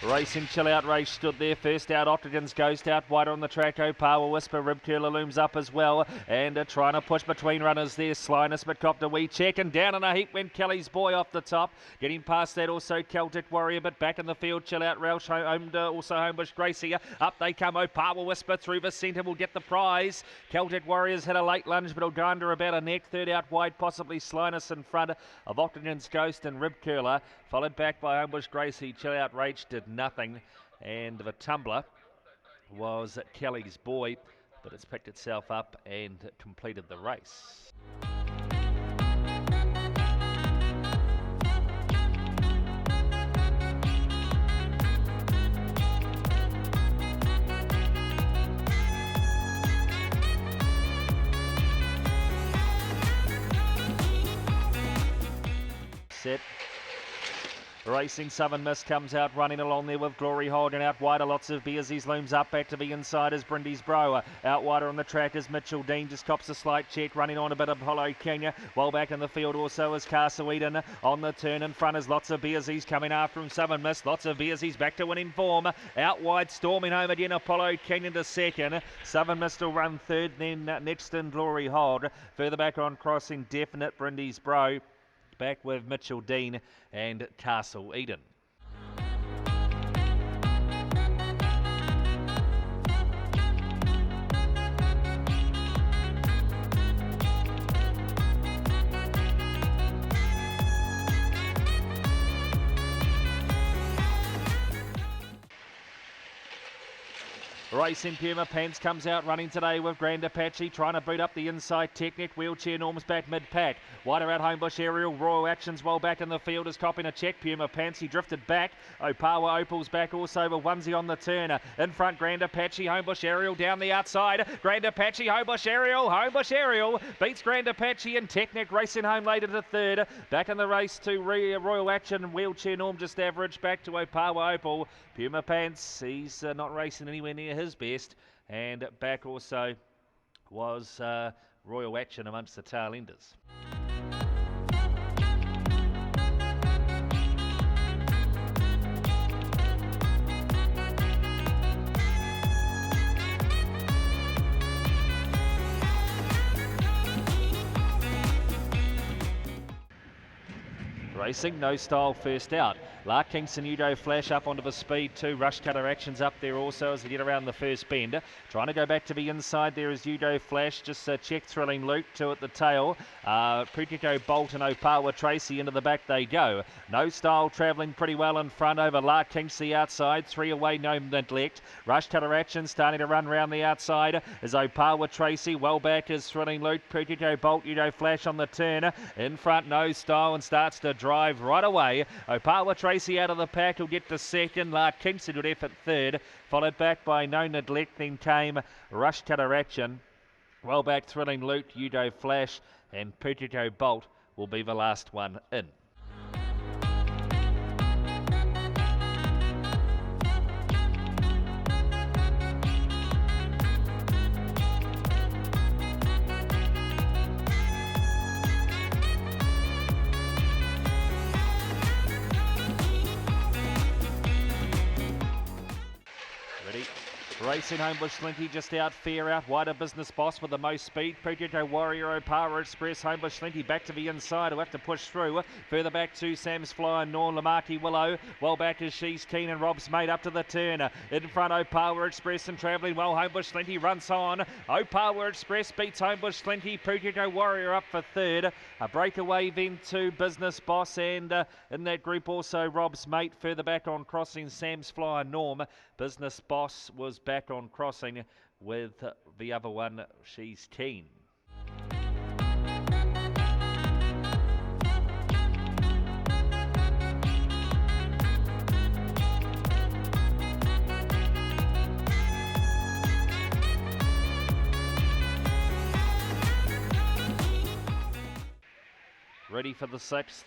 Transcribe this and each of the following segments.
Racing Chill Out Race stood there. First out, Octagon's Ghost out wider on the track. Power Whisper, Rib Curler looms up as well. And trying to push between runners there. Slyness, but copped a wee check. And down in a heap went Kelly's Boy off the top. Getting past that also Celtic Warrior, but back in the field, Chill Out Race. Also Homebush Gracie. Up they come. Power Whisper through the centre will get the prize. Celtic Warriors had a late lunge, but it'll go under about a neck. Third out wide, possibly Slyness in front of Octagon's Ghost and Rib Curler. Followed back by Homebush Gracie. Chill Out Rage did nothing, and the tumbler was Kelly's Boy, but it's picked itself up and completed the race. Set. Racing Southern Miss comes out running along there with Glory holding out wider. Lots of Beersies looms up back to the inside as Brindy's Brower. Out wider on the track is Mitchell Dean, just cops a slight check, running on a bit of Hollow Kenya. Well back in the field also is Castle Eden. On the turn in front is lots of Beersies coming after him. Southern Miss, lots of Beersies back to winning form. Out wide, storming home again, Apollo Kenyon to second. Southern Miss will run third, then next in Glory Hold. Further back on crossing, Definite Brindy's Bro. Back with Mitchell Dean and Castle Eden. Racing Puma Pants comes out running today with Grand Apache, trying to boot up the inside Technic. Wheelchair Norm's back mid-pack. Wider out Homebush Aerial. Royal Actions well back in the field is copying a check. Puma Pants, he drifted back. Opawa Opal's back also with Onesie on the turn. In front, Grand Apache, Homebush Aerial down the outside. Grand Apache, Homebush Aerial beats Grand Apache and Technic racing home later to third. Back in the race to Royal Action. Wheelchair Norm just average back to Opawa Opal. Puma Pants, he's not racing anywhere near his best, and back also was Royal Action amongst the tail enders. Racing, No Style first out. Lark Kingston, Udo Flash up onto the speed too. Rush Cutter Actions up there also as they get around the first bend. Trying to go back to the inside there is Udo Flash. Just check Thrilling Luke, two at the tail. Putiko Bolt and Opawa Tracy into the back they go. No Style travelling pretty well in front over Lark Kingston outside. Three away, No Neglect. Rush Cutter Actions starting to run round the outside is Opawa Tracy. Well back is Thrilling Luke. Putiko Bolt, Udo Flash on the turn. In front, No Style and starts to drive right away. Opawa Tracy out of the pack will get to second. Lark Kingston would effort third, followed back by No Neglect. Then came Rush Cutter Action. Well back Thrilling Luke, Udo Flash and Putiko Bolt will be the last one in. Racing Homebush Slinky just out, fair out, wider Business Boss with the most speed. Pukito Warrior, Power Express, Homebush Slinky back to the inside, who have to push through. Further back to Sam's Fly and Norn Lamarki Willow. Well back is She's Keen and Rob's Mate up to the turn. In front, Power Express and travelling well. Homebush Slinky runs on. Power Express beats Homebush Slinky. Pukito Warrior up for third. A breakaway then to Business Boss, and in that group also Rob's Mate. Further back on crossing, Sam's Fly and Norm. Business Boss was back on crossing with the other one, She's Keen. Ready for the sixth.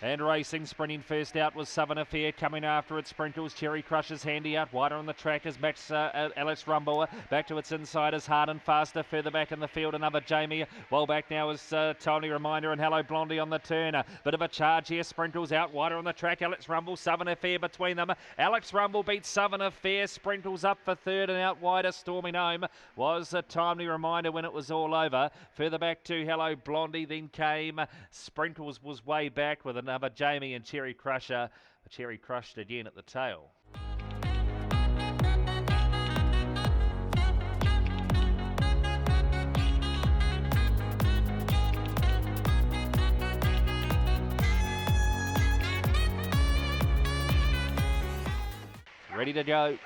And racing, sprinting first out was Southern Affair. Coming after it, Sprinkles, Cherry Crusher's handy out. Wider on the track is Max Alex Rumble. Back to its inside is Hard and Faster. Further back in the field, another Jamie. Well back now is Tony Reminder and Hello Blondie on the turn. Bit of a charge here. Sprinkles out wider on the track. Alex Rumble, Southern Affair between them. Alex Rumble beats Southern Affair. Sprinkles up for third and out wider. Storming home was a timely reminder when it was all over. Further back to Hello Blondie. Then came Sprinkles was way back with another Jamie and Cherry Crusher. Cherry crushed again at the tail. Ready to go.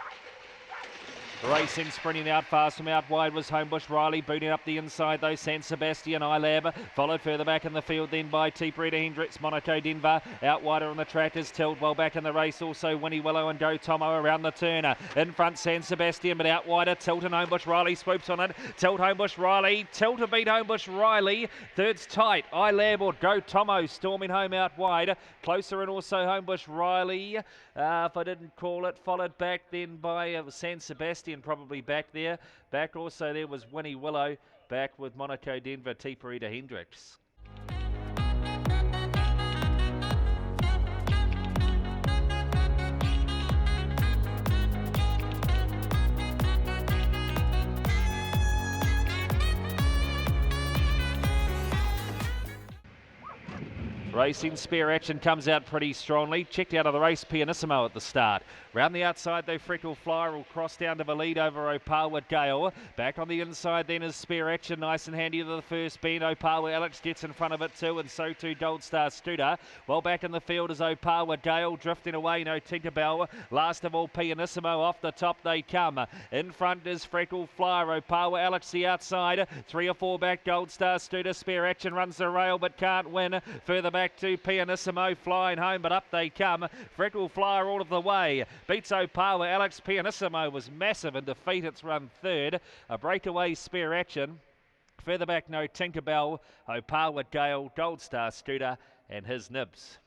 Racing, sprinting out fast from out wide was Homebush Riley, booting up the inside though San Sebastian iLab, followed further back in the field then by T-Breeder Hendricks, Monaco Denver, out wider on the track is Tilt, well back in the race also Winnie Willow and Go Tomo around the turner, in front San Sebastian but out wider, Tilt and Homebush Riley swoops on it, Tilt Homebush Riley, Tilt to beat Homebush Riley, third's tight, iLab or Go Tomo storming home out wide, closer and also Homebush Riley, if I didn't call it, followed back then by San Sebastian probably back there. Back also there was Winnie Willow, back with Monaco Denver, T-Breeder Hendricks. Racing, Spare Action comes out pretty strongly. Checked out of the race, Pianissimo at the start. Round the outside though, Freckle Flyer will cross down to the lead over Opawa Gale. Back on the inside then is Spare Action, nice and handy to the first bend. Opawa Alex gets in front of it too, and so too Gold Star Studer. Well back in the field is Opawa Gale, drifting away, no Tinkerbell. Last of all, Pianissimo, off the top they come. In front is Freckle Flyer, Opawa Alex the outside. 3 or 4 back, Gold Star Studer. Spare Action runs the rail but can't win. Further back to Pianissimo, flying home, but up they come. Freckle Flyer all of the way. Beats Opawa. Alex Pianissimo was massive in defeat. It's run third. A breakaway Spare Action. Further back, no Tinkerbell. Opawa Gale, Gold Star Scooter, and his nibs.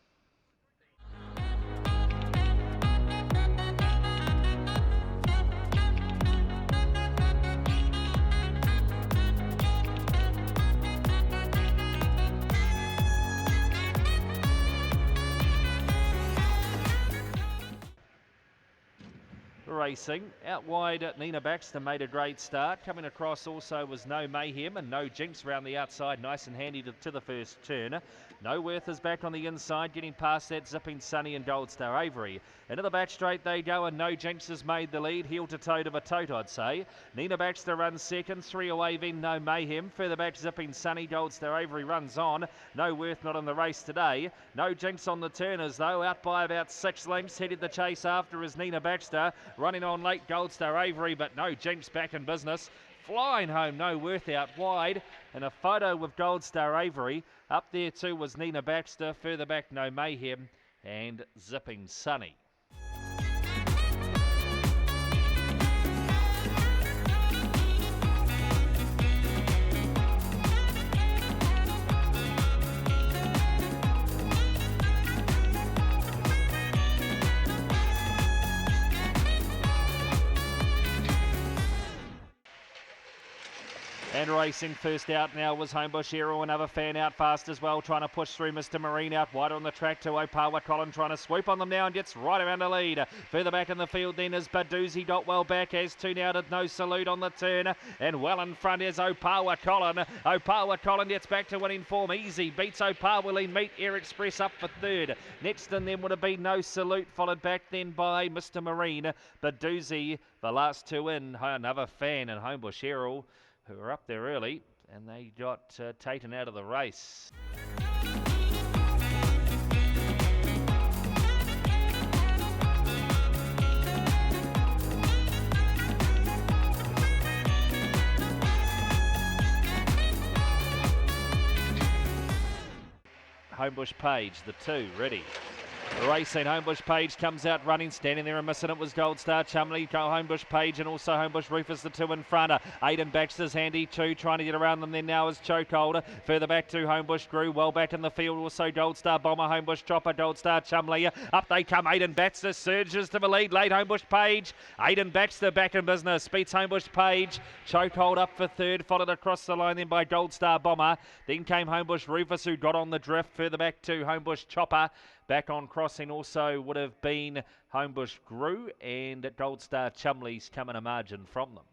Racing. Out wide, Nina Baxter made a great start. Coming across also was No Mayhem and No Jinx around the outside. Nice and handy to the first turn. No Worth is back on the inside, getting past that Zipping Sunny and Gold Star Avery. Into the back straight they go, and No Jinx has made the lead. Heel to toe to the tote, I'd say. Nina Baxter runs second. 3 away then No Mayhem. Further back Zipping Sunny. Gold Star Avery runs on. No Worth not in the race today. No Jinx on the turners though, out by about 6 lengths. Headed the chase after is Nina Baxter. Running on late Gold Star Avery, but No Jinx back in business. Flying home, No Worth out wide, and a photo with Gold Star Avery. Up there too was Nina Baxter. Further back, No Mayhem and Zipping Sunny. And racing, first out now was Homebush Hero, another fan out fast as well, trying to push through Mr. Marine out wider on the track to Opawa Colin, trying to swoop on them now and gets right around the lead. Further back in the field then is Badoozy, got well back as two now to No Salute on the turn, and well in front is Opawa Colin. Opawa Colin gets back to winning form easy, beats Opawa Lean Meat Air Express up for third. Next in then would have been No Salute, followed back then by Mr. Marine. Badoozy, the last two in, another fan and Homebush Hero, who were up there early, and they got taken out of the race. Homebush Page, the two, ready. Racing, Homebush Page comes out running, standing there and missing it was Gold Star Chumley, Homebush Page and also Homebush Rufus, the two in front. Aidan Baxter's handy too, trying to get around them then now is Chokeholder. Further back to Homebush Grew, well back in the field also Gold Star Bomber, Homebush Chopper, Gold Star Chumley. Up they come, Aidan Baxter surges to the lead, late Homebush Page. Aidan Baxter back in business, beats Homebush Page. Chokehold up for third, followed across the line then by Gold Star Bomber. Then came Homebush Rufus who got on the drift, further back to Homebush Chopper. Back on crossing also would have been Homebush Grew, and Gold Star Chumley's coming a margin from them.